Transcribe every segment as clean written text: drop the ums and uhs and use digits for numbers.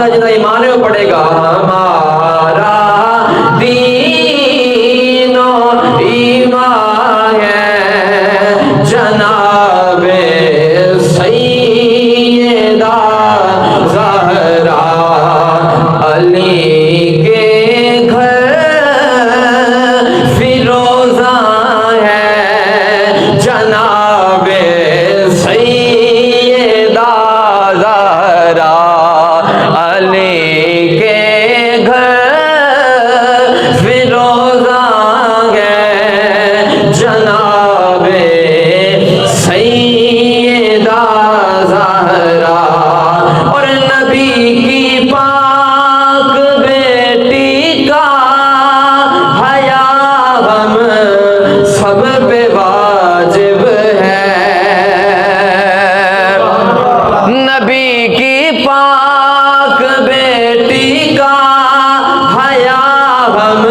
बंदा जितना ईमान में पड़ेगा, हमारा दीनो ईमान है जनाबे सैयदा ज़हरा अली के घर फिरोजा है जनाबे सैयदा ज़हरा अली के घर फिरोजा है जनाबे सैयदा ज़हरा। और नबी की पाक बेटी का हया हम सब पे वाजिब है। नबी की पाक बेटी का हया हम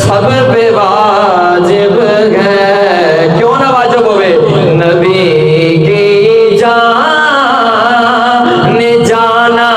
सब पे वाजिब है। क्यों ना वाजिब होवे? नबी की जान जाना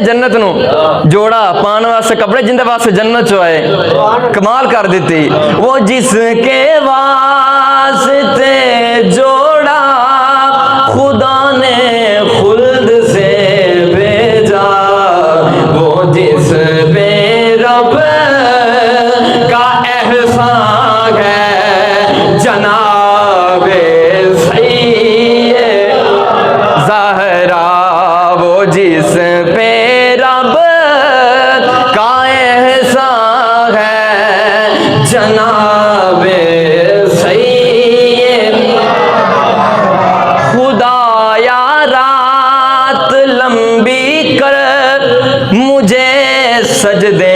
जन्नत नू जोड़ा पान वास्ते कपड़े जिंदे वास्ते जन्नत चो आए कमाल कर देती वो जिसके वास्ते जोड़ा खुदा ने खुल्द से भेजा वो जिस पे रब का एहसान है जनाबे सैय्यद ज़हरा वो जिस पे रब का एहसान है जनाबे सैय्यद खुदाया रात लंबी कर मुझे सजदे